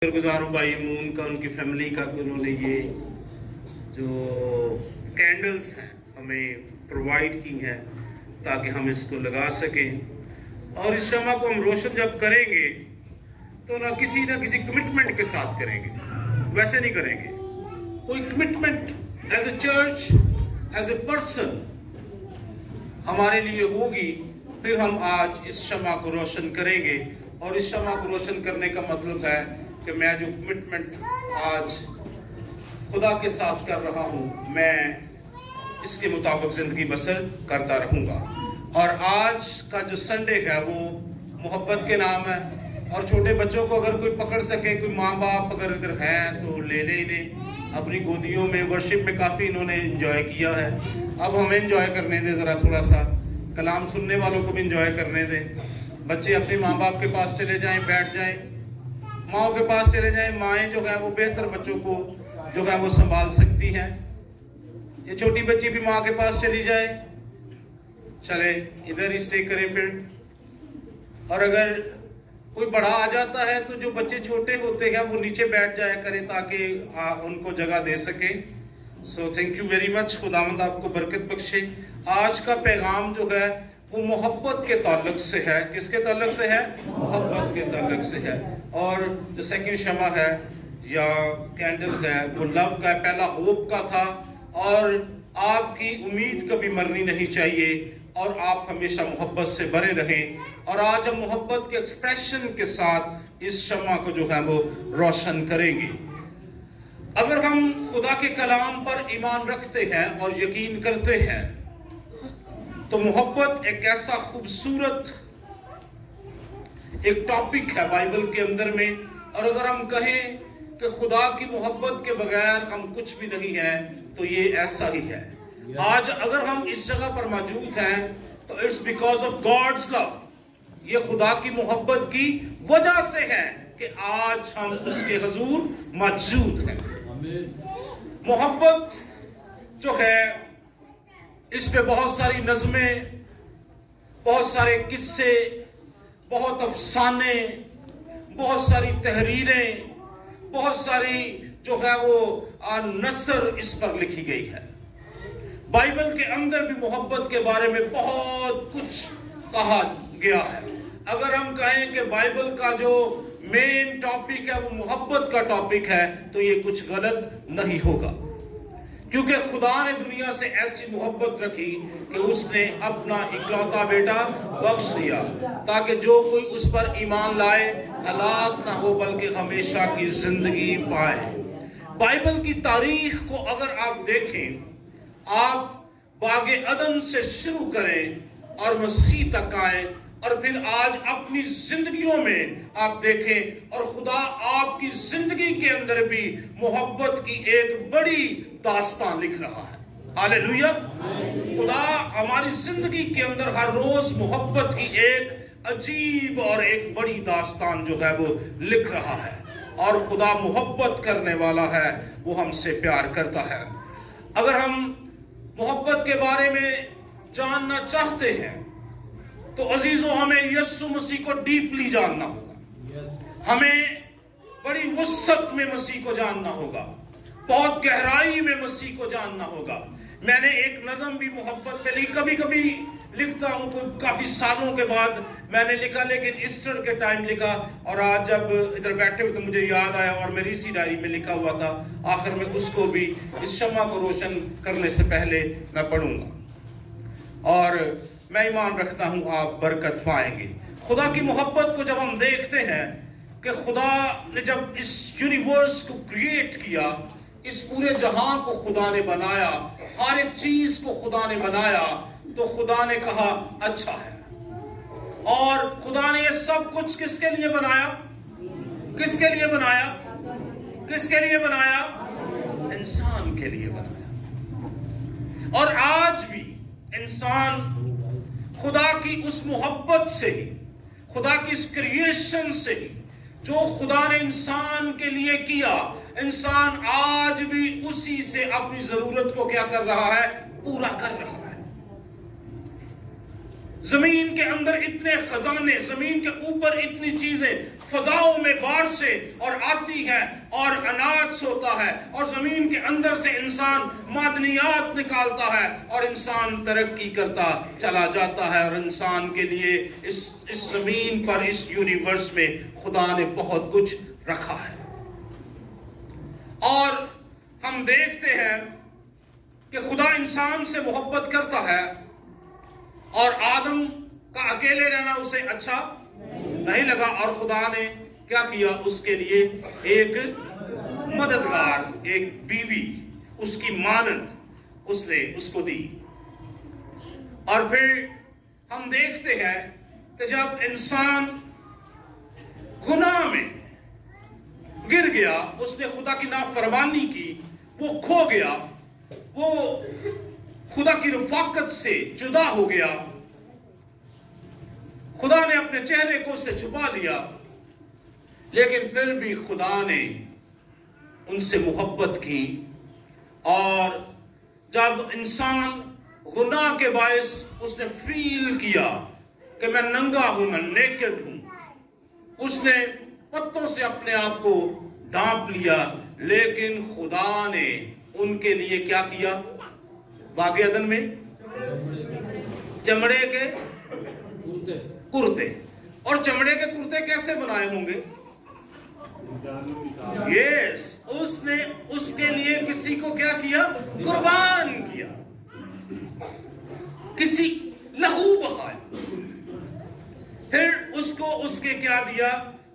गुज़ार हूँ भाई मून का, उनकी फैमिली का कि उन्होंने ये जो कैंडल्स हैं हमें प्रोवाइड की हैं ताकि हम इसको लगा सकें। और इस शमा को हम रोशन जब करेंगे तो ना किसी कमिटमेंट के साथ करेंगे, वैसे नहीं करेंगे। कोई commitment as a church, as a person हमारे लिए होगी, फिर हम आज इस शमा को रोशन करेंगे। और इस शमा को रोशन करने का मतलब है कि मैं जो कमिटमेंट आज खुदा के साथ कर रहा हूँ, मैं इसके मुताबिक ज़िंदगी बसर करता रहूँगा। और आज का जो संडे है वो मोहब्बत के नाम है। और छोटे बच्चों को अगर कोई पकड़ सके, कोई माँ बाप अगर इधर हैं तो ले ले इन्हें अपनी गोदियों में। वर्शिप में काफ़ी इन्होंने एंजॉय किया है, अब हमें एंजॉय करने दें, ज़रा थोड़ा सा कलाम सुनने वालों को भी एंजॉय करने दें। बच्चे अपने माँ बाप के पास चले जाएं, बैठ जाएं, माँओं के पास चले जाएं। माएँ जो है वो बेहतर बच्चों को जो है वो संभाल सकती हैं। ये छोटी बच्ची भी माँ के पास चली जाए, चले इधर ही स्टे करें फिर। और अगर कोई बड़ा आ जाता है तो जो बच्चे छोटे होते हैं वो नीचे बैठ जाया करें ताकि उनको जगह दे सके। So thank you very much, खुदावंद आपको बरकत बख्शे। आज का पैगाम जो है वो मोहब्बत के ताल्लुक से है। किसके ताल्लुक से है? मोहब्बत के ताल्लुक से है। और जो सेकंड शमा है या कैंडल है वो लव का, पहला होप का था। और आपकी उम्मीद कभी मरनी नहीं चाहिए और आप हमेशा मोहब्बत से भरे रहें। और आज हम मोहब्बत के एक्सप्रेशन के साथ इस शमा को जो है वो रोशन करेंगे। अगर हम खुदा के कलाम पर ईमान रखते हैं और यकीन करते हैं तो मोहब्बत एक ऐसा खूबसूरत एक टॉपिक है बाइबल के अंदर में। और अगर हम कहें कि खुदा की मोहब्बत के बगैर हम कुछ भी नहीं है तो ये ऐसा ही है। आज अगर हम इस जगह पर मौजूद हैं तो it's because of God's love. ये खुदा की मोहब्बत की वजह से है कि आज हम उसके हुजूर मौजूद हैं। मोहब्बत जो है इस पे बहुत सारी नज़में, बहुत सारे किस्से, बहुत अफसाने, बहुत सारी तहरीरें, बहुत सारी जो है वो नसर इस पर लिखी गई है। बाइबल के अंदर भी मोहब्बत के बारे में बहुत कुछ कहा गया है। अगर हम कहें कि बाइबल का जो मेन टॉपिक है वो मोहब्बत का टॉपिक है तो ये कुछ गलत नहीं होगा, क्योंकि खुदा ने दुनिया से ऐसी मोहब्बत रखी कि उसने अपना इकलौता बेटा बख्श दिया ताकि जो कोई उस पर ईमान लाए हलाक ना हो बल्कि हमेशा की जिंदगी पाए। बाइबल की तारीख को अगर आप देखें, आप बागे अदन से शुरू करें और मसीह तक आए और फिर आज अपनी जिंदगियों में आप देखें और खुदा आपकी जिंदगी के अंदर भी मोहब्बत की एक बड़ी दास्तान लिख रहा है। हालेलुया। खुदा हमारी जिंदगी के अंदर हर रोज मोहब्बत की एक अजीब और एक बड़ी दास्तान जो है वो लिख रहा है। और खुदा मोहब्बत करने वाला है, वो हमसे प्यार करता है। अगर हम मोहब्बत के बारे में जानना चाहते हैं तो अजीजों हमें यीशु मसीह को डीपली जानना होगा, हमें बड़ी वुसअत में मसीह को जानना होगा, बहुत गहराई में मसीह को जानना होगा। मैंने एक नज़म भी मोहब्बत पे लिखी, कभी कभी लिखता हूँ, तो काफ़ी सालों के बाद मैंने लिखा, लेकिन ईस्टर के टाइम लिखा। और आज जब इधर बैठे हुए तो मुझे याद आया और मेरी इसी डायरी में लिखा हुआ था। आखिर में उसको भी इस शमा को रोशन करने से पहले मैं पढ़ूंगा और मैं ईमान रखता हूँ आप बरकत पाएंगे। खुदा की मोहब्बत को जब हम देखते हैं कि खुदा ने जब इस यूनिवर्स को क्रिएट किया, इस पूरे जहां को खुदा ने बनाया, हर एक चीज को खुदा ने बनाया, तो खुदा ने कहा अच्छा है। और खुदा ने ये सब कुछ किसके लिए बनाया? किसके लिए बनाया? किसके लिए बनाया? इंसान के लिए बनाया। और आज भी इंसान खुदा की उस मोहब्बत से ही, खुदा की इस क्रिएशन से ही जो खुदा ने इंसान के लिए किया, इंसान आज भी उसी से अपनी जरूरत को क्या कर रहा है? पूरा कर रहा है। زمین کے اندر اتنے خزانے، زمین کے اوپر اتنی چیزیں، فضاؤں میں بارشیں اور آتی ہیں اور اناج ہوتا ہے، اور زمین کے اندر سے انسان معدنیات نکالتا ہے اور انسان ترقی کرتا چلا جاتا ہے، اور انسان کے لیے اس زمین پر، اس یونیورس میں خدا نے بہت کچھ رکھا ہے۔ اور ہم دیکھتے ہیں کہ خدا انسان سے محبت کرتا ہے، اور آدم کا اکیلے رہنا اسے اچھا نہیں لگا، اور خدا نے کیا کیا؟ اس کے لیے ایک مددگار، ایک بیوی، اس کی مانند اس نے اس کو دی۔ اور پھر ہم دیکھتے ہیں کہ جب انسان گناہ میں گر گیا، اس نے خدا کی نافرمانی کی، وہ کھو گیا، وہ خدا کی رفاقت سے جدا ہو گیا، خدا نے اپنے چہرے کو اس سے چھپا لیا، لیکن پھر بھی خدا نے ان سے محبت کی۔ اور جب انسان گناہ کے باعث اس نے فیل کیا کہ میں ننگا ہوں، میں نیکڈ ہوں، اس نے پتوں سے اپنے آپ کو ڈھانپ لیا، لیکن خدا نے ان کے لیے کیا کیا؟ باغ عدن میں چمڑے کے کرتے، اور چمڑے کے کرتے کیسے بنائے ہوں گے؟ یس، اس نے اس کے لیے کسی کو کیا کیا؟ قربان کیا، کسی لہو بہایا، پھر اس کو اس کے کیا دیا؟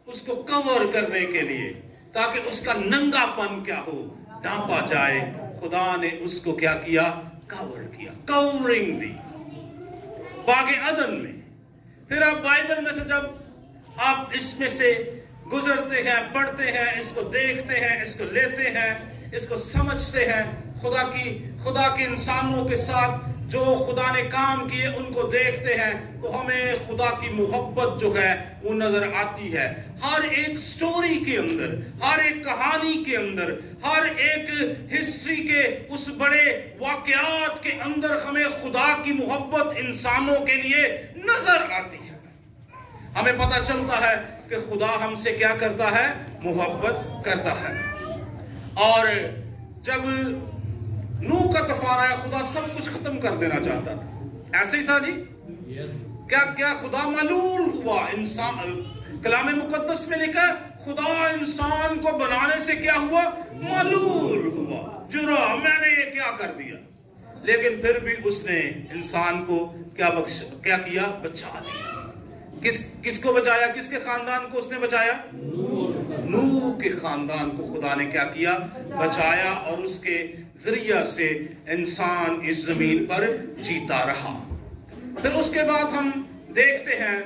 اس کو کور کرنے کے لیے، تاکہ اس کا ننگا پن کیا ہو؟ ڈھانپا جائے۔ خدا نے اس کو کیا کیا؟ کور کیا، کورنگ دی باغ عدن میں۔ پھر آپ بائبل میں سے جب آپ اس میں سے گزرتے ہیں، پڑھتے ہیں، اس کو دیکھتے ہیں، اس کو لیتے ہیں، اس کو سمجھتے ہیں، خدا کے انسانوں کے ساتھ جو خدا نے کام کیے ان کو دیکھتے ہیں، تو ہمیں خدا کی محبت جو ہے وہ نظر آتی ہے۔ ہر ایک سٹوری کے اندر، ہر ایک کہانی کے اندر، ہر ایک ہسٹری کے اس بڑے واقعات کے اندر ہمیں خدا کی محبت انسانوں کے لیے نظر آتی ہے۔ ہمیں پتہ چلتا ہے کہ خدا ہم سے کیا کرتا ہے؟ محبت کرتا ہے۔ اور جب نوح کا طوفان آیا، خدا سب کچھ ختم کر دینا چاہتا تھا، ایسے ہی تھا جی؟ کیا خدا ملول ہوا؟ انسان، کلام مقدس میں لکھا خدا انسان کو بنانے سے کیا ہوا؟ ملول ہوا، جرا، میں نے یہ کیا کر دیا؟ لیکن پھر بھی اس نے انسان کو کیا کیا؟ بچا دیا۔ کس کو بچایا؟ کس کے خاندان کو اس نے بچایا؟ نوح کے خاندان کو خدا نے کیا کیا؟ بچایا، اور اس کے ذریعہ سے انسان اس زمین پر جیتا رہا۔ پھر اس کے بعد ہم دیکھتے ہیں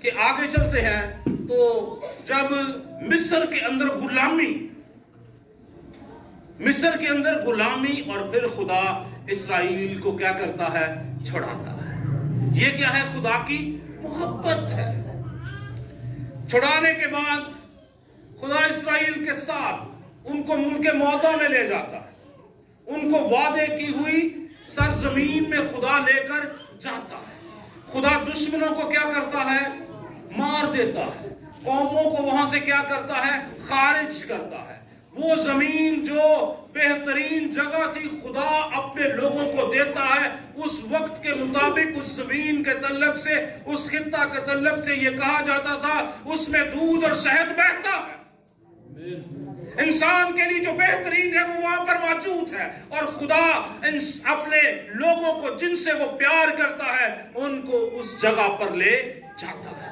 کہ آگے چلتے ہیں، تو جب مصر کے اندر غلامی اور پھر خدا اسرائیل کو کیا کرتا ہے؟ چھڑاتا ہے۔ یہ کیا ہے؟ خدا کی محبت ہے۔ چھڑانے کے بعد خدا اسرائیل کے ساتھ ان کو ملک موعدہ میں لے جاتا ہے، ان کو وعدے کی ہوئی سرزمین میں خدا لے کر جاتا ہے۔ خدا دشمنوں کو کیا کرتا ہے؟ مار دیتا ہے، قوموں کو وہاں سے کیا کرتا ہے؟ خارج کرتا ہے۔ وہ زمین جو بہترین جگہ تھی، خدا اپنے لوگوں کو دیتا ہے اس وقت کے مطابق۔ اس زمین کے تعلق سے، اس خطہ کے تعلق سے یہ کہا جاتا تھا اس میں دودھ اور شہد بہتا ہے۔ انسان کے لیے جو بہترین ہے وہ وہاں پر موجود ہے، اور خدا اپنے لوگوں کو جن سے وہ پیار کرتا ہے ان کو اس جگہ پر لے جاتا ہے۔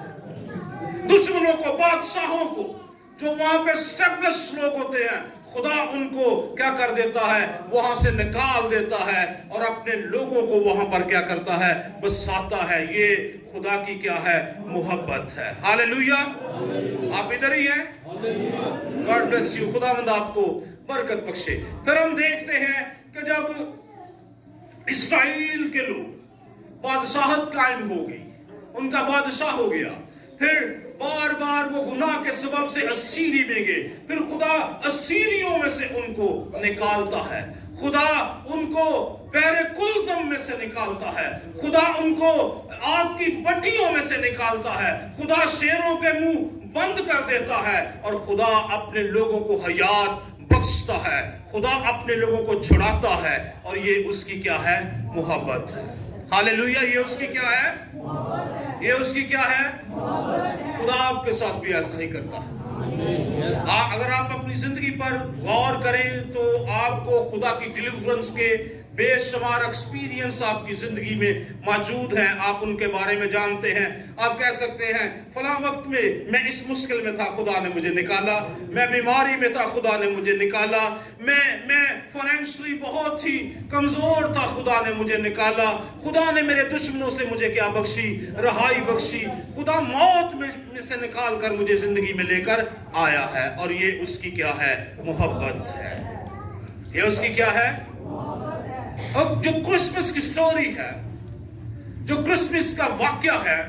دشمنوں کو، بادشاہوں کو، جو وہاں پر اسٹیبلش لوگ ہوتے ہیں، خدا ان کو کیا کر دیتا ہے؟ وہاں سے نکال دیتا ہے، اور اپنے لوگوں کو وہاں پر کیا کرتا ہے؟ بساتا ہے۔ یہ خدا کی کیا ہے؟ محبت ہے۔ ہاللیلویا! آپ ادھر ہی ہیں؟ God bless you. خداوند آپ کو برکت بخشے۔ پھر ہم دیکھتے ہیں کہ جب اسرائیل کے لوگ بادشاہت قائم ہو گئی، ان کا بادشاہ ہو گیا، پھر بار بار وہ گناہ کے سبب سے اسیری میں گئے، پھر خدا اسیریوں میں سے ان کو نکالتا ہے۔ خدا ان کو بحر کلزم میں سے نکالتا ہے، خدا ان کو آگ کی بٹیوں میں سے نکالتا ہے، خدا شیروں کے منہ بند کر دیتا ہے، اور خدا اپنے لوگوں کو حیات بخشتا ہے، خدا اپنے لوگوں کو چھڑاتا ہے، اور یہ اس کی کیا ہے؟ محبت ہے۔ ہاللیلویہ! یہ اس کی کیا ہے؟ یہ اس کی کیا ہے؟ خدا آپ کے ساتھ بھی ایسا ہی کرتا ہے۔ اگر آپ اپنی زندگی پر غور کریں تو آپ کو خدا کی ڈیلیورنس کے بے شمار ایکسپیرینس آپ کی زندگی میں موجود ہیں، آپ ان کے بارے میں جانتے ہیں۔ آپ کہہ سکتے ہیں فلاں وقت میں اس مشکل میں تھا، خدا نے مجھے نکالا، میں بیماری میں تھا، خدا نے مجھے نکالا، میں فائنینشلی بہت ہی کمزور تھا، خدا نے مجھے نکالا، خدا نے میرے دشمنوں سے مجھے کیا بخشی؟ رہائی بخشی، خدا موت میں سے نکال کر مجھے زندگی میں لے کر آیا ہے، اور یہ اس کی کیا ہے؟ محبت ہے۔ یہ اس کی کیا ہے؟ اور جو کرسمس کی سٹوری ہے، جو کرسمس کا واقعہ ہے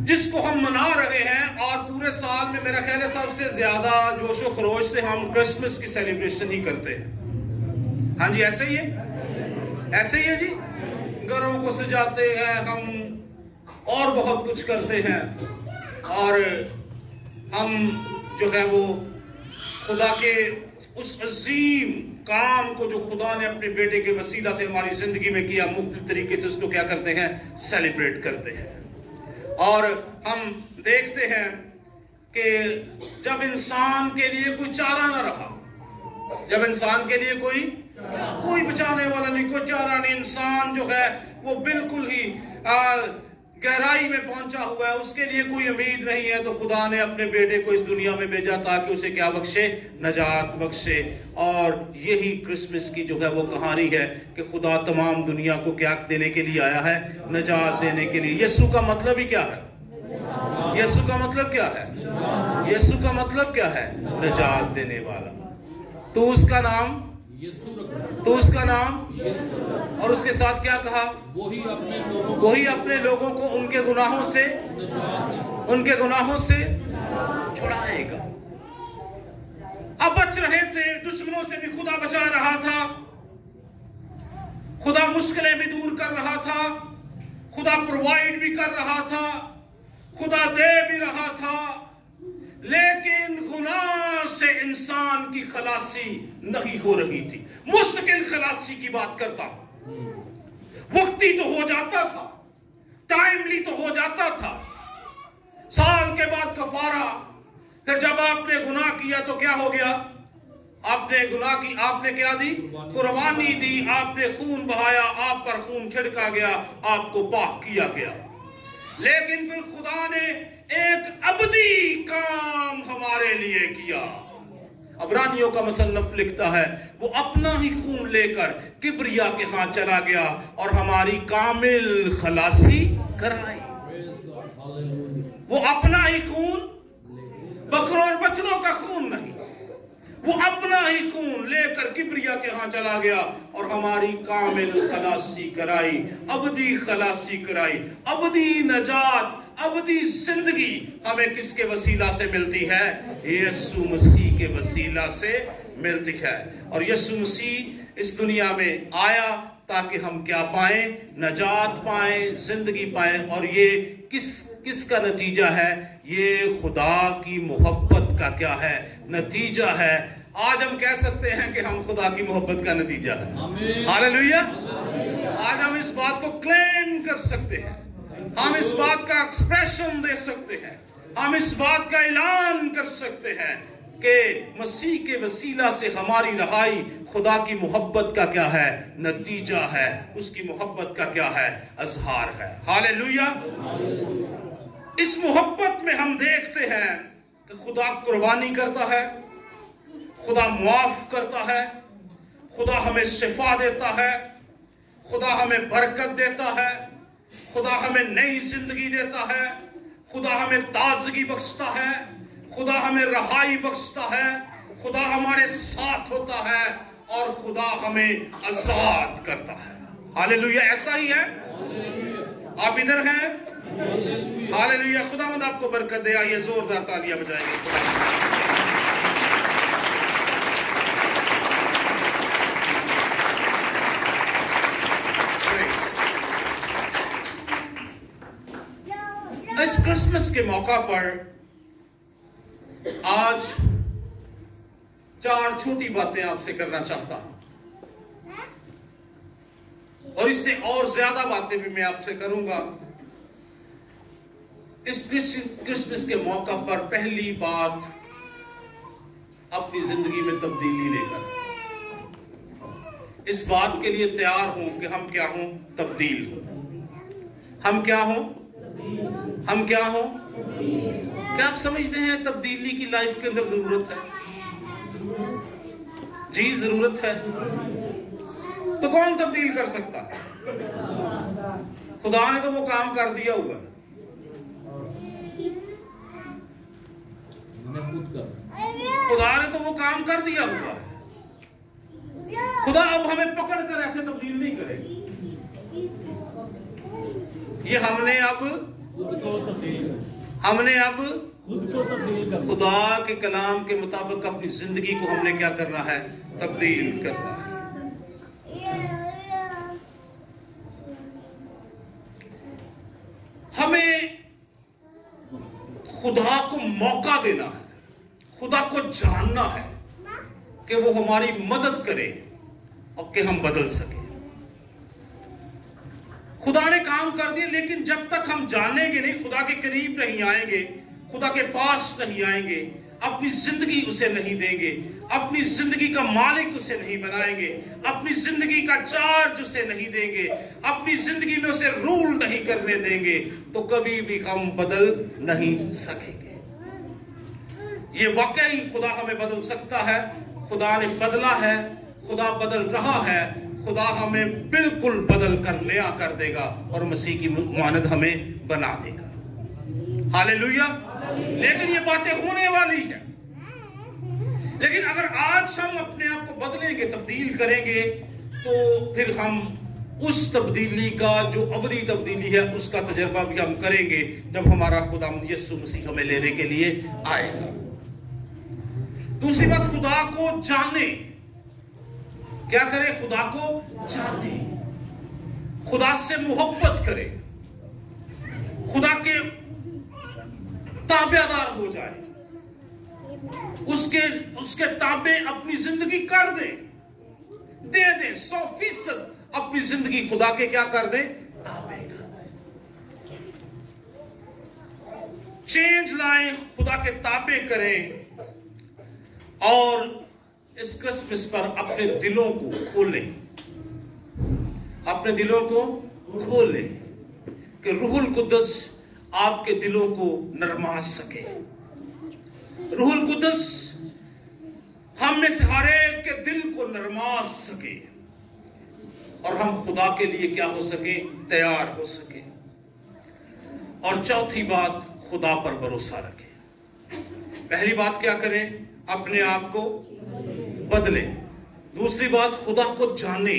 جس کو ہم منا رہے ہیں، اور پورے سال میں میرا خیال ہے سب سے زیادہ جوش و خروش سے ہم کرسمس کی سیلیبریشن ہی کرتے ہیں۔ ہاں جی، ایسے ہی ہے، ایسے ہی ہے جی۔ گھروں کو سجاتے ہیں ہم، اور بہت کچھ کرتے ہیں، اور ہم جو ہے وہ خدا کے اس عظیم کام کو جو خدا نے اپنے بیٹے کے وسیلہ سے ہماری زندگی میں کیا، مختلف طریقے سے اس کو کیا کرتے ہیں؟ سیلیبریٹ کرتے ہیں۔ اور ہم دیکھتے ہیں کہ جب انسان کے لیے کوئی چارہ نہ رہا، جب انسان کے لیے کوئی بچانے والا نہیں، کوئی چارہ نہیں، انسان جو ہے وہ بالکل ہی گہرائی میں پہنچا ہوا ہے، اس کے لیے کوئی امید نہیں ہے، تو خدا نے اپنے بیٹے کو اس دنیا میں بھیجا تاکہ اسے کیا بخشے؟ نجات بخشے۔ اور یہی کرسمس کی جو ہے وہ کہانی ہے کہ خدا تمام دنیا کو کیا دینے کے لیے آیا ہے؟ نجات دینے کے لیے۔ یسوع کا مطلب ہی کیا ہے؟ یسوع کا مطلب کیا ہے؟ یسوع کا مطلب کیا ہے؟ نجات دینے والا۔ تو اس کا نام اور اس کے ساتھ کیا کہا؟ وہی اپنے لوگوں کو ان کے گناہوں سے چھڑائے گا۔ اب بچ رہے تھے، دشمنوں سے بھی خدا بچا رہا تھا، خدا مشکلیں بھی دور کر رہا تھا، خدا پرووائڈ بھی کر رہا تھا، خدا دے بھی رہا تھا، لیکن گناہ سے انسان کی خلاصی نہیں ہو رہی تھی۔ مستقل خلاصی کی بات کرتا ہوں، وقتی تو ہو جاتا تھا، ٹائملی تو ہو جاتا تھا، سال کے بعد کفارہ، پھر جب آپ نے گناہ کیا تو کیا ہو گیا؟ آپ نے گناہ کی، آپ نے کیا دی؟ قربانی دی، آپ نے خون بہایا، آپ پر خون چھڑکا گیا، آپ کو پاک کیا گیا۔ لیکن پھر خدا نے ایک ابدی کام ہمارے لیے کیا۔ عبرانیوں کا مصنف لکھتا ہے وہ اپنا ہی خون لے کر کبریا کے ہاں چلا گیا اور ہماری کامل خلاصی کرائی۔ وہ اپنا ہی خون، بکروں اور بچڑوں کا خون نہیں، وہ اپنا ہی خون لے کر کبریا کے ہاں چلا گیا اور ہماری کامل خلاصی کرائی، ابدی خلاصی کرائی۔ ابدی نجات، ابدی زندگی ہمیں کس کے وسیلہ سے ملتی ہے؟ یسوع مسیح کے وسیلہ سے ملتی ہے۔ اور یسوع مسیح اس دنیا میں آیا تاکہ ہم کیا پائیں؟ نجات پائیں، زندگی پائیں۔ اور یہ کس کا نتیجہ ہے؟ یہ خدا کی محبت کا کیا ہے؟ نتیجہ ہے۔ آج ہم کہہ سکتے ہیں کہ ہم خدا کی محبت کا نتیجہ ہے۔ ہاللیلویہ! آج ہم اس بات کو کلیم کر سکتے ہیں، ہم اس بات کا ایکسپریشن دے سکتے ہیں، ہم اس بات کا اعلان کر سکتے ہیں کہ مسیح کے وسیلہ سے ہماری رہائی خدا کی محبت کا کیا ہے؟ نتیجہ ہے، اس کی محبت کا کیا ہے؟ اظہار ہے۔ ہاللیلویہ! اس محبت میں ہم دیکھتے ہیں کہ خدا قربانی کرتا ہے، خدا معاف کرتا ہے، خدا ہمیں شفا دیتا ہے، خدا ہمیں برکت دیتا ہے، خدا ہمیں نئی زندگی دیتا ہے، خدا ہمیں تازگی بخشتا ہے، خدا ہمیں رہائی بخشتا ہے، خدا ہمارے ساتھ ہوتا ہے اور خدا ہمیں آزاد کرتا ہے۔ ہاللیلویہ! ایسا ہی ہے؟ آپ ادھر ہیں؟ ہاللیلویہ! خداوند آپ کو برکت دے۔ آئیے زوردار تالیاں بجائیں گے۔ के मौका पर आज 4 छोटी बातें आपसे करना चाहता हूं, और इससे और ज्यादा बातें भी मैं आपसे करूंगा। इस क्रिसमस के मौका पर पहली बात, अपनी जिंदगी में तब्दीली लेकर इस बात के लिए तैयार हों कि हम क्या हों, तब्दील हो। हम क्या हों, हम क्या हों। क्या आप समझते हैं तब्दीली की लाइफ के अंदर जरूरत है? जी जरूरत है। तो कौन तब्दील कर सकता है? खुदा ने तो वो काम कर दिया हुआ है। खुदा ने तो वो काम कर दिया हुआ है। खुदा अब हमें पकड़ कर ऐसे तब्दील नहीं करेगी। ये हमने अब खुद को तब्दील करना, खुदा के कलाम के मुताबिक अपनी जिंदगी को हमने क्या करना है, तब्दील करना है। हमें खुदा को मौका देना है, खुदा को जानना है कि वो हमारी मदद करे और कि हम बदल सके। खुदा ने काम कर दिया, लेकिन जब तक हम जानेंगे नहीं, खुदा के करीब नहीं आएंगे, खुदा के पास नहीं आएंगे, अपनी जिंदगी उसे नहीं देंगे, अपनी जिंदगी का मालिक उसे नहीं बनाएंगे, अपनी जिंदगी का चार्ज उसे नहीं देंगे, अपनी जिंदगी में उसे रूल नहीं करने देंगे, तो कभी भी हम बदल नहीं सकेंगे। ये वाकई खुदा हमें बदल सकता है, खुदा ने बदला है, खुदा बदल रहा है, खुदा हमें बिल्कुल बदल कर नया कर देगा और मसीह की मानद हमें बना देगा। हालेलुया। लेकिन ये बातें होने वाली है। लेकिन अगर आज हम अपने आप को बदलेंगे, तब्दील करेंगे, तो फिर हम उस तब्दीली का, जो अबदी तब्दीली है, उसका तजर्बा भी हम करेंगे जब हमारा खुदा यीशु मसीह हमें लेने के लिए आएगा। दूसरी बात, खुदा को जाने। क्या करें? खुदा को जाने, खुदा से मोहब्बत करें, खुदा के ताबेदार हो जाए, उसके ताबे अपनी जिंदगी कर दे 100% अपनी जिंदगी खुदा के क्या कर दे, ताबे कर दे। चेंज लाएं, खुदा के ताबे करें, और इस क्रिसमस पर अपने दिलों को खोलें, अपने दिलों को खोलें कि रूहुल कुद्दस आपके दिलों को नरमा सके। रूहुल कुद्दस हम में से हर एक के दिल को नरमा सके और हम खुदा के लिए क्या हो सके, तैयार हो सके। और चौथी बात, खुदा पर भरोसा रखें। पहली बात क्या करें? अपने आप को बदले। दूसरी बात, खुदा को जाने,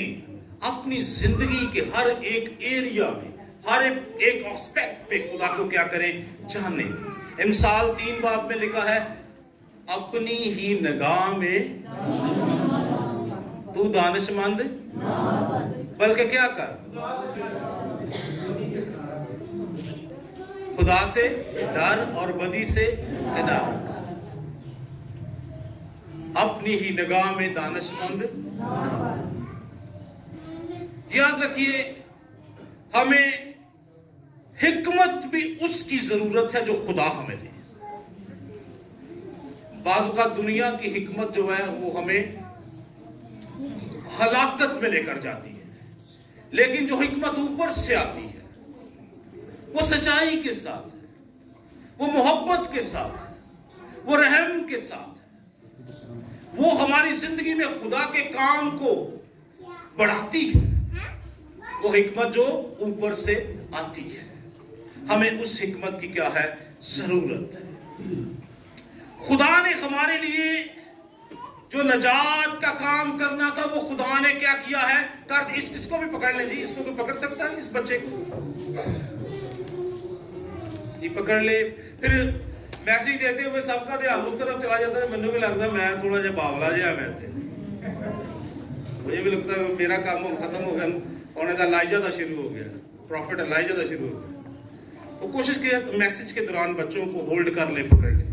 अपनी जिंदगी के हर एक एरिया में, हर एक एस्पेक्ट पे खुदा को क्या करें, जाने। मिसाल 3 बाब में लिखा है, अपनी ही निगाह में तू दानिशमंद बल्कि क्या कर, खुदा से डर और बदी से किनारा। अपनी ही निगाह में दानिशमंद। याद रखिए, हमें हिकमत भी उसकी जरूरत है जो खुदा हमें दे। बाज़ औक़ात दुनिया की हिकमत जो है वो हमें हलाकत में लेकर जाती है, लेकिन जो हिकमत ऊपर से आती है वो सच्चाई के साथ है, वो मोहब्बत के साथ है, वो रहम के साथ है, वो हमारी जिंदगी में खुदा के काम को बढ़ाती है। वो हिकमत जो ऊपर से आती है, हमें उस हिकमत की क्या है, जरूरत है। खुदा ने हमारे लिए जो नजात का काम करना था वो खुदा ने क्या किया है, कर। इसको भी पकड़ ले जी, इसको कोई पकड़ सकता है, इस बच्चे को जी पकड़ ले। फिर मैसेज देते हुए सबका ध्यान उस तरफ चला जाता है। मैंने भी लगता है मैं थोड़ा जिहा बावला जिहा, मुझे भी लगता है मेरा काम खत्म हो गया, होने का एलाइजा का शुरू हो गया, प्रॉफिट एलाइजा का शुरू हो गया। तो कोशिश कीजिए मैसेज के दौरान बच्चों को होल्ड कर ले, पकड़ ले,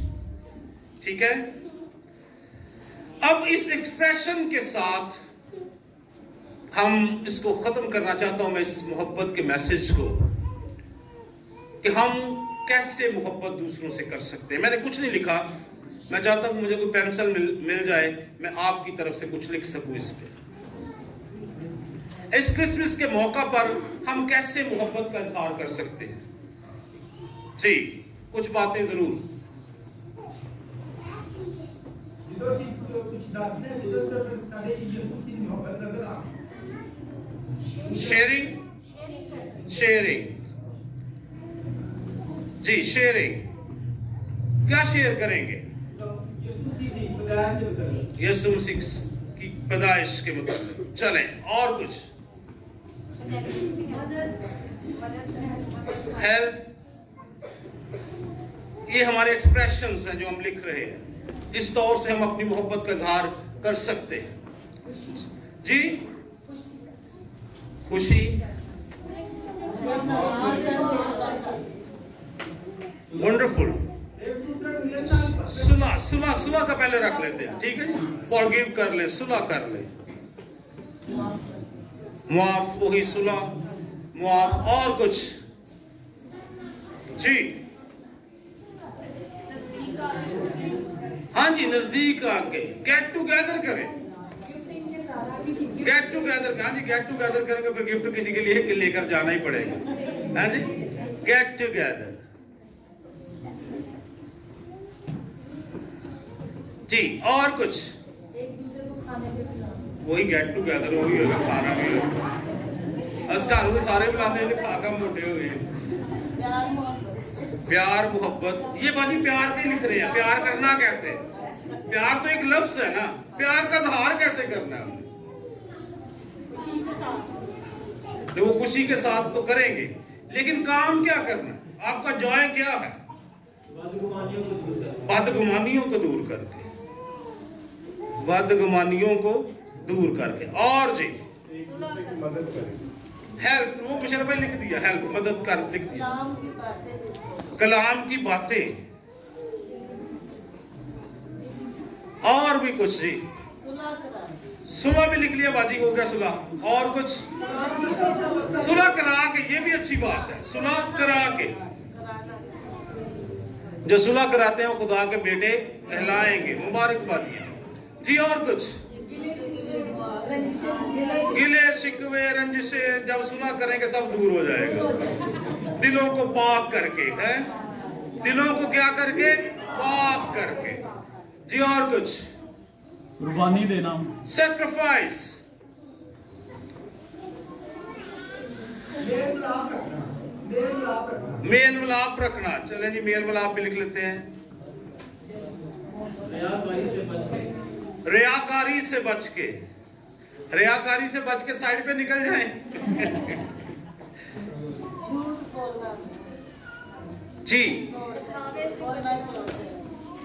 ठीक है। अब इस एक्सप्रेशन के साथ हम इसको खत्म करना चाहता हूं मैं, इस मोहब्बत के मैसेज को, कि हम कैसे मोहब्बत दूसरों से कर सकते हैं। मैंने कुछ नहीं लिखा, मैं चाहता हूं मुझे कोई पेंसिल मिल जाए, मैं आपकी तरफ से कुछ लिख सकूं इस पे। इस क्रिसमस के मौका पर हम कैसे मोहब्बत का इजहार कर सकते हैं। जी, कुछ बातें जरूर। शेयरिंग जी, शेयरिंग क्या शेयर करेंगे? यीशु मसीह की पैदाइश के मुताबिक। चलें, और कुछ? हेल्प, ये हमारे एक्सप्रेशंस हैं जो हम लिख रहे हैं, इस तौर से हम अपनी मोहब्बत का इजहार कर सकते हैं। जी, खुशी, वंडरफुल, सुलह का पहले रख लेते हैं, ठीक है। फॉरगिव कर ले, सुलह कर ले, मुआफ, वही सुलह, मुआफ। और कुछ? जी, हाँ जी, नजदीक आके गेट टुगेदर करें, गेट टुगेदर। हाँ जी, गेट टुगेदर करेंगे, फिर गिफ्ट किसी के लिए लेकर जाना ही पड़ेगा। हाँ जी, गेट टुगेदर। जी, और कुछ? वही गेट टुगेदर हो गई, खाना भी होगा। सारे सारे बुलाते हैं, खाकर मोटे हो गए। प्यार, मोहब्बत, ये बाजी प्यार के लिख रहे हैं। प्यार करना कैसे? प्यार तो एक लफ्ज है ना, प्यार का इजहार कैसे करना है? तो वो खुशी के साथ तो करेंगे, लेकिन काम क्या करना है? आपका जॉय क्या है? बदगुमानियों को दूर करके, बदगुमानियों को दूर करके। और जी, हेल्प, वो मिशन भाई लिख दिया, हेल्प, मदद कर, लिख दिया। कलाम की बातें। और भी कुछ? जी, सुलह भी लिख लिया बाजी, हो गया सुलह। और कुछ? सुलह करा के, ये भी अच्छी बात है, सुलह करा के। जो सुलह कराते हैं वो खुदा के बेटे कहलाएंगे, मुबारकबादियां। जी, और कुछ? गिले शिकवे रंजिशे, जब सुलह करेंगे सब दूर हो जाएगा। दिलों को पाक करके, है, दिलों को क्या करके? पाक करके। जी, और कुछ? कुर्बानी देना, सैक्रिफाइस। मेल मिलाप रखना। चले जी, मेल मिलाप भी लिख लेते हैं। रियाकारी से बच के, रियाकारी से बच के साइड पे निकल जाएं। जी,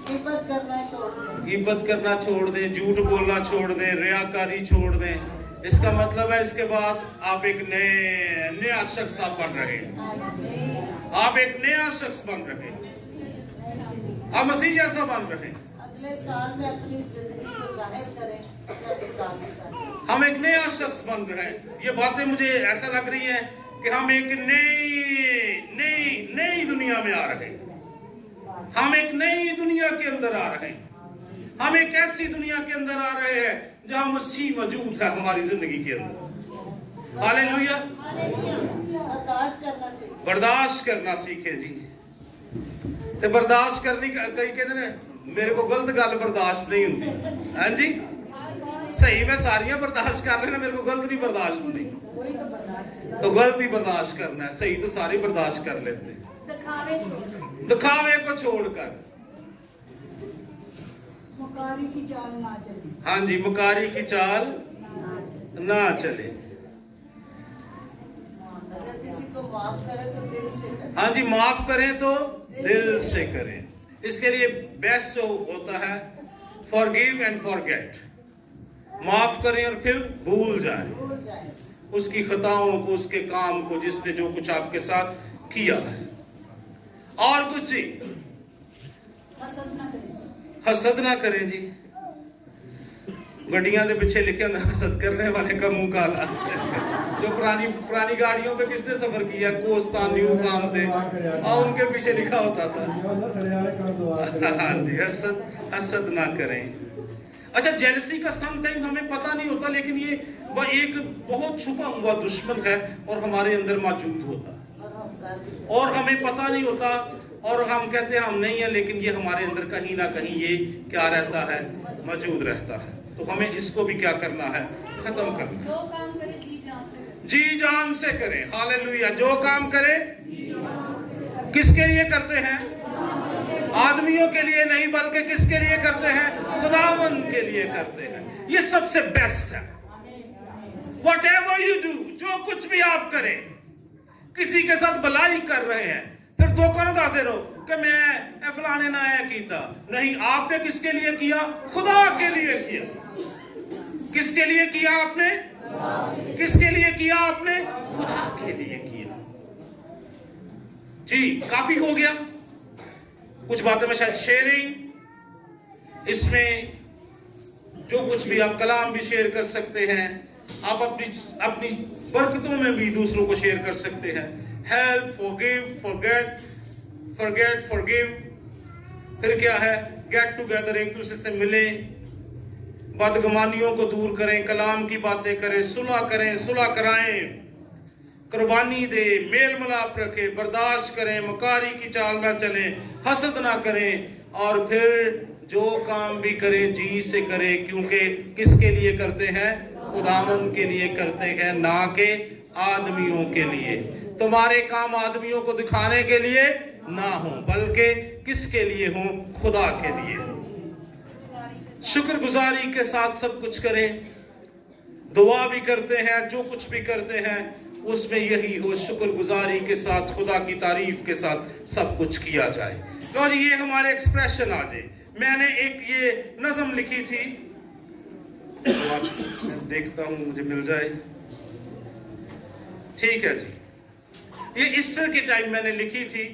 गिबत करना छोड़ दें, झूठ बोलना छोड़ दें, रियाकारी छोड़ दें। इसका मतलब है इसके बाद आप एक नया शख्स आप बन रहे हैं। आप एक नया शख्स बन रहे हैं, आप मसीह जैसा बन रहे हैं। अगले साल में अपनी जिंदगी को जाहिर करें। हम एक नया शख्स बन रहे हैं। ये बातें मुझे ऐसा लग रही है कि हम एक नई दुनिया में आ रहे हैं। हम एक नई दुनिया के अंदर आ रहे हैं। हम एक ऐसी दुनिया के अंदर आ रहे हैं जहां मसीह मौजूद है हमारी जिंदगी के अंदर। हालेलुया। बर्दाश्त करना सीखे जी। ते बर्दाश्त करनी, कई कहते हैं मेरे को गलत गल बर्दाश्त नहीं होती। हाँ जी, सही मैं सारियां बर्दाश्त कर लेना, मेरे को गलत नहीं बर्दाश्त होती। तो गलत ही बर्दाश्त करना है, सही तो सारे बर्दाश्त कर लेते हैं। दिखावे को छोड़कर मुकारी की चाल ना चले। हाँ जी, मुकारी की चाल ना चले। अगर किसी को माफ करें तो दिल से करें। हाँ जी, माफ करें तो दिल से करें। इसके लिए बेस्ट जो होता है फॉरगिव एंड फॉरगेट। माफ करें और फिर भूल जाएं उसकी खताओं को, उसके काम को, जिसने जो कुछ आपके साथ किया है। اور کچھ جی؟ حسد نہ کریں جی. گڈیاں دے پیچھے لکھے ہوندے حسد کرنے والے کا منہ کالا. جو پرانی گاڑیوں پہ کس نے سفر کیا؟ کوستان نیو کام تھے اور ان کے پیچھے لکھا ہوتا تھا ہاں جی حسد نہ کریں. اچھا جیلسی کا سم ٹائم ہمیں پتہ نہیں ہوتا، لیکن یہ ایک بہت چھپا ہوا دشمن ہے اور ہمارے اندر موجود ہوتا اور ہمیں پتہ نہیں ہوتا اور ہم کہتے ہیں ہم نہیں ہیں، لیکن یہ ہمارے اندر کہیں نہ کہیں یہ کیا رہتا ہے؟ موجود رہتا ہے. تو ہمیں اس کو بھی کیا کرنا ہے؟ ختم کرنا ہے. جو کام کرے جی جان سے کریں. ہاللیلویہ. جو کام کرے کس کے لیے کرتے ہیں؟ آدمیوں کے لیے نہیں بلکہ کس کے لیے کرتے ہیں؟ خداوند کے لیے کرتے ہیں. یہ سب سے بیسٹ ہے. whatever you do، جو کچھ بھی آپ کریں، کسی کے ساتھ بلائی کر رہے ہیں پھر دھوکہ نہ دے رہو کہ میں فلانے نہ کیتا. نہیں، آپ نے کس کے لیے کیا؟ خدا کے لیے کیا. کس کے لیے کیا آپ نے؟ کس کے لیے کیا آپ نے؟ خدا کے لیے کیا. جی کافی ہو گیا. کچھ باتیں میں شاید شیئرنگ، اس میں جو کچھ بھی آپ کلام بھی شیئر کر سکتے ہیں، آپ اپنی برکتوں میں بھی دوسروں کو شیئر کر سکتے ہیں. Help, forgive, forget forgive. پھر کیا ہے؟ گیٹ ٹوگیدر، ایک دوسرے سے ملیں، بدگمانیوں کو دور کریں، کلام کی باتیں کریں، صلح کریں، صلح کرائیں، قربانی دے، میل ملاپ رکھیں، برداشت کریں، مکاری کی چال نہ چلیں، حسد نہ کریں، اور پھر جو کام بھی کریں جی سے کریں، کیونکہ کس کے لیے کرتے ہیں؟ خداوند کے لیے کرتے ہیں، نہ کہ آدمیوں کے لیے. تمہارے کام آدمیوں کو دکھانے کے لیے نہ ہوں بلکہ کس کے لیے ہوں؟ خدا کے لیے. شکر گزاری کے ساتھ سب کچھ کریں. دعا بھی کرتے ہیں، جو کچھ بھی کرتے ہیں اس میں یہی ہو، شکر گزاری کے ساتھ، خدا کی تعریف کے ساتھ سب کچھ کیا جائے. تو جی یہ ہمارے ایکسپریشن آ جائے. میں نے ایک یہ نظم لکھی تھی، دیکھتا ہوں مجھے مل جائے. ٹھیک ہے جی، یہ ایسٹر کے ٹائم میں نے لکھی تھی.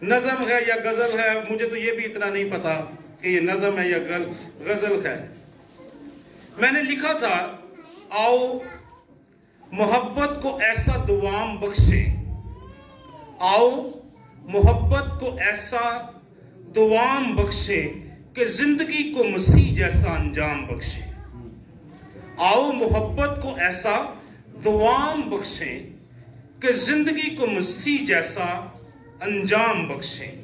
نظم ہے یا غزل ہے مجھے تو یہ بھی اتنا نہیں پتا کہ یہ نظم ہے یا غزل ہے. میں نے لکھا تھا، آؤ محبت کو ایسا دوام بخشیں، آؤ محبت کو ایسا دوام بخشیں کہ زندگی کو مسیح جیسا انجام بخشیں. آؤ محبت کو ایسا دوام بخشیں کہ زندگی کو مسیح جیسا انجام بخشیں.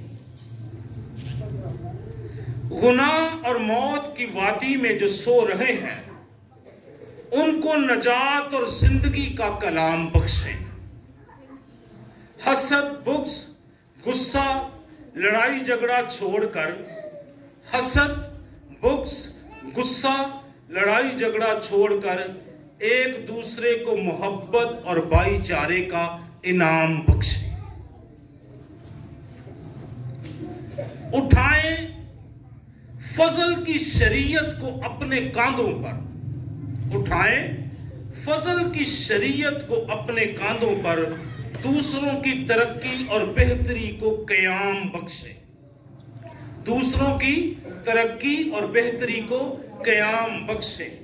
گناہ اور موت کی وادی میں جو سو رہے ہیں ان کو نجات اور زندگی کا کلام بخشیں. حسد، بغض، غصہ، لڑائی جھگڑا چھوڑ کر، حسد، بغض، غصہ، لڑائی جھگڑا چھوڑ کر ایک دوسرے کو محبت اور بھائی چارے کا انعام بخشیں. اٹھائیں فضل کی شریعت کو اپنے کاندھوں پر، اٹھائیں فضل کی شریعت کو اپنے کاندھوں پر، دوسروں کی ترقی اور بہتری کو قیام بخشیں. دوسروں کی ترقی اور بہتری کو قیام بخشیں.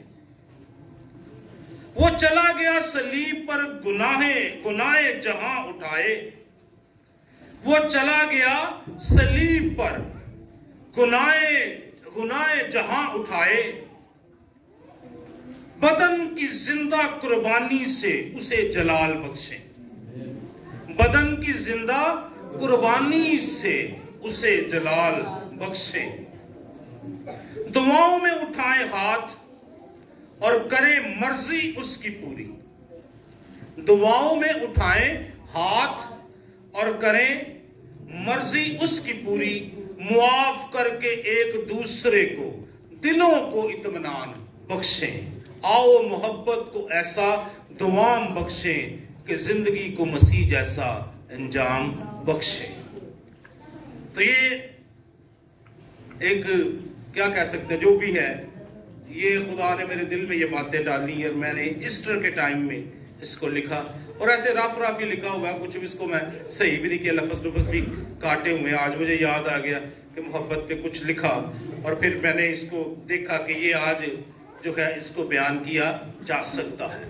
وہ چلا گیا صلیب پر گناہ جہاں اٹھائے، وہ چلا گیا صلیب پر گناہ جہاں اٹھائے. بدن کی زندہ قربانی سے اسے جلال بخشیں. بدن کی زندہ قربانی سے اسے جلال بخشیں. دعاؤں میں اٹھائیں ہاتھ اور کریں مرضی اس کی پوری. دعاؤں میں اٹھائیں ہاتھ اور کریں مرضی اس کی پوری. معاف کر کے ایک دوسرے کو دلوں کو اطمینان بخشیں. آؤ محبت کو ایسا دوام بخشیں کہ زندگی کو مسیح جیسا انجام بخشیں. تو یہ ایک کیا کہہ سکتے ہیں، جو بھی ہے، یہ خدا نے میرے دل میں یہ باتیں ڈالی اور میں نے ایسٹر کے ٹائم میں इसको लिखा, और ऐसे रफ ही लिखा हुआ है, कुछ भी इसको मैं सही भी नहीं किया, लफ्ज़ लफ्ज़ भी काटे हुए। आज मुझे याद आ गया कि मोहब्बत पे कुछ लिखा, और फिर मैंने इसको देखा कि ये आज जो है इसको बयान किया जा सकता है,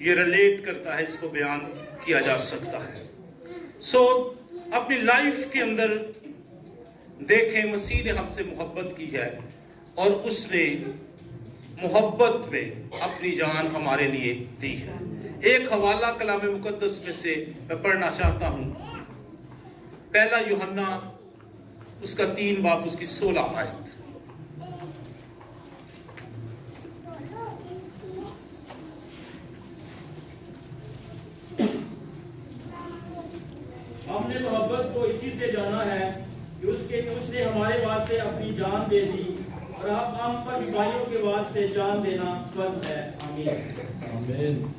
ये रिलेट करता है, इसको बयान किया जा सकता है। सो अपनी लाइफ के अंदर देखें, मसीह ने हमसे मोहब्बत की है और उसने मोहब्बत में अपनी जान हमारे लिए दी है। एक हवाला कलाम मुकद्दस में से मैं पढ़ना चाहता हूं, पहला यूहन्ना उसका 3 बाब उसकी 16 आयत। हमने मोहब्बत को इसी से जाना है कि उसने हमारे वास्ते अपनी जान दे दी, और अब हम पर भाइयों के वास्ते जान देना फर्ज है। आमीन।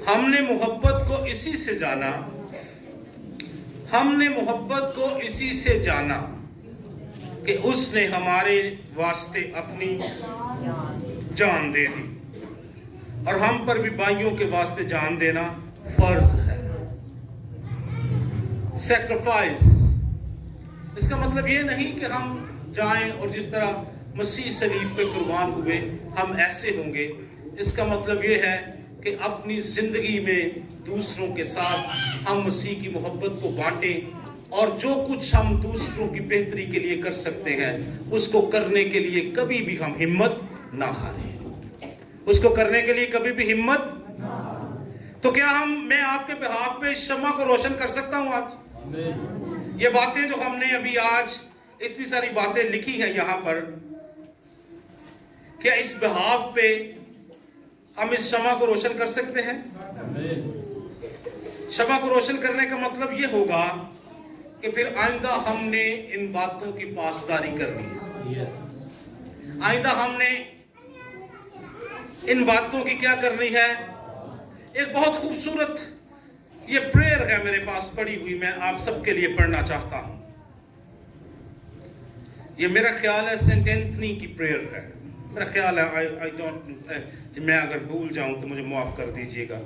हमने मोहब्बत को इसी से जाना, हमने मोहब्बत को इसी से जाना कि उसने हमारे वास्ते अपनी जान दे दी, और हम पर भी भाइयों के वास्ते जान देना फर्ज है। सैक्रिफाइस, इसका मतलब ये नहीं कि हम जाएं और जिस तरह मसीह सलीब पे कुर्बान हुए हम ऐसे होंगे। इसका मतलब ये है कि अपनी जिंदगी में दूसरों के साथ हम मसीह की मोहब्बत को बांटें, और जो कुछ हम दूसरों की बेहतरी के लिए कर सकते हैं उसको करने के लिए कभी भी हम हिम्मत ना हारें, उसको करने के लिए कभी भी हिम्मत। तो क्या मैं आपके बिहाफ पे इस शम्मा को रोशन कर सकता हूं आज? ये बातें जो हमने अभी आज इतनी सारी बातें लिखी हैं यहाँ पर, क्या इस बिहाफ पे हम इस शम्मा को रोशन कर सकते हैं? शम्मा को रोशन करने का मतलब ये होगा कि फिर आइंदा हमने इन बातों की पासदारी करनी है। आइंदा हमने इन बातों की क्या करनी है? एक बहुत खूबसूरत ये प्रेयर है मेरे पास पड़ी हुई, मैं आप सबके लिए पढ़ना चाहता हूं। ये मेरा ख्याल है सेंट एंथनी की प्रेयर है, मेरा ख्याल है। आई डोंट, मैं अगर भूल जाऊं तो मुझे माफ कर दीजिएगा।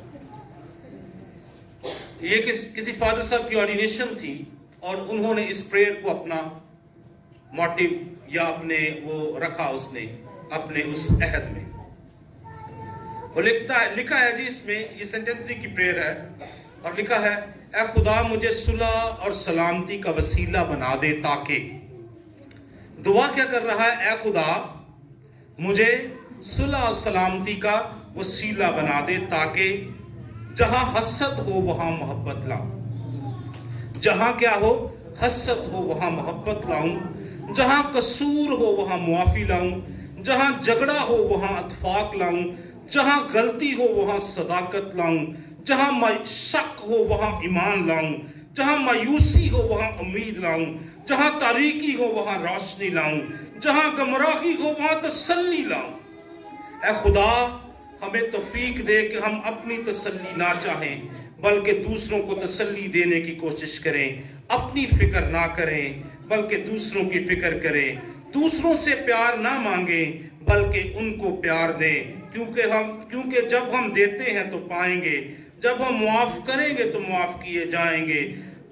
ये किसी फादर साहब की ऑर्डिनेशन थी, और उन्होंने इस प्रेयर को अपना मोटिव या अपने वो रखा उसने अपने उस अहद में। वो लिखा है जी इसमें, ये सेंट एंथनी की प्रेयर है, और लिखा है, ऐ खुदा मुझे सुलह और सलामती का वसीला बना दे, ताकि दुआ क्या कर रहा है? ऐ खुदा मुझे सुलह और सलामती का वसीला बना दे, ताकि जहां हसद हो वहां मोहब्बत लाऊं, जहां क्या हो? हसद हो वहां मोहब्बत लाऊं, जहां कसूर हो वहां मुआफी लाऊं, जहां झगड़ा हो वहां इत्फाक लाऊं, जहां गलती हो वहां सदाकत लाऊं, जहां शक हो वहां ईमान लाऊं, जहां मायूसी हो वहां उम्मीद लाऊं, जहां तारीकी हो वहां रोशनी लाऊं, जहां गमराही हो वहां तसल्ली लाऊं। ऐ खुदा हमें तौफीक दे कि हम अपनी तसल्ली ना चाहें, बल्कि दूसरों को तसल्ली देने की कोशिश करें, अपनी फिक्र ना करें बल्कि दूसरों की फिक्र करें, दूसरों से प्यार ना मांगें बल्कि उनको प्यार दें, क्योंकि जब हम देते हैं तो पाएंगे, जब हम मुआफ करेंगे तो मुआफ किए जाएंगे,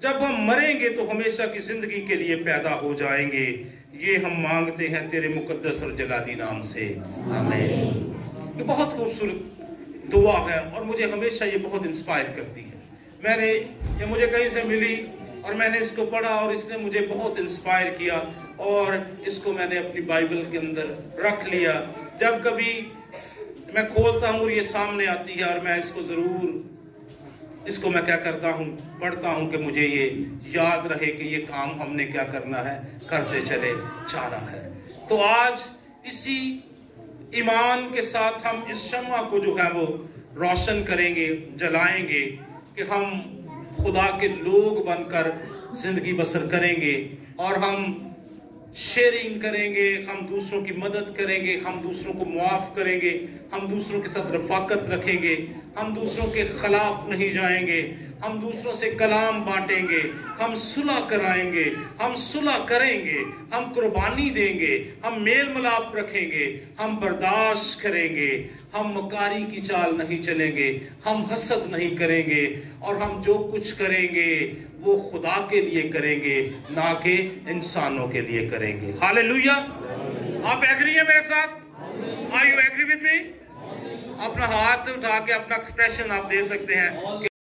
जब हम मरेंगे तो हमेशा की जिंदगी के लिए पैदा हो जाएंगे। ये हम मांगते हैं तेरे मुकद्दस और जलाली नाम से, आमीन। ये बहुत खूबसूरत दुआ है और मुझे हमेशा ये बहुत इंस्पायर करती है। ये मुझे कहीं से मिली और मैंने इसको पढ़ा और इसने मुझे बहुत इंस्पायर किया और इसको मैंने अपनी बाइबल के अंदर रख लिया। जब कभी मैं खोलता हूँ और ये सामने आती है और मैं इसको मैं क्या करता हूँ, पढ़ता हूँ कि मुझे ये याद रहे कि ये काम हमने क्या करना है, करते चले जाना है। तो आज इसी ईमान के साथ हम इस शम्मा को जो है वो रोशन करेंगे, जलाएंगे कि हम खुदा के लोग बनकर जिंदगी बसर करेंगे और हम शेयरिंग करेंगे, हम दूसरों की मदद करेंगे, हम दूसरों को मुआफ करेंगे, हम दूसरों के साथ रफाकत रखेंगे, हम दूसरों के खिलाफ नहीं जाएंगे, हम दूसरों से कलाम बांटेंगे, हम सुलह कराएंगे, हम सुलह करेंगे, हम कुर्बानी देंगे, हम मेल मिलाप रखेंगे, हम बर्दाश्त करेंगे, हम मकारी की चाल नहीं चलेंगे, हम हसद नहीं करेंगे, और हम जो कुछ करेंगे वो खुदा के लिए करेंगे, ना कि इंसानों के लिए करेंगे। हालेलुया। आप एग्री हैं मेरे साथ? Are you agree with me? अपना हाथ उठा के अपना एक्सप्रेशन आप दे सकते हैं।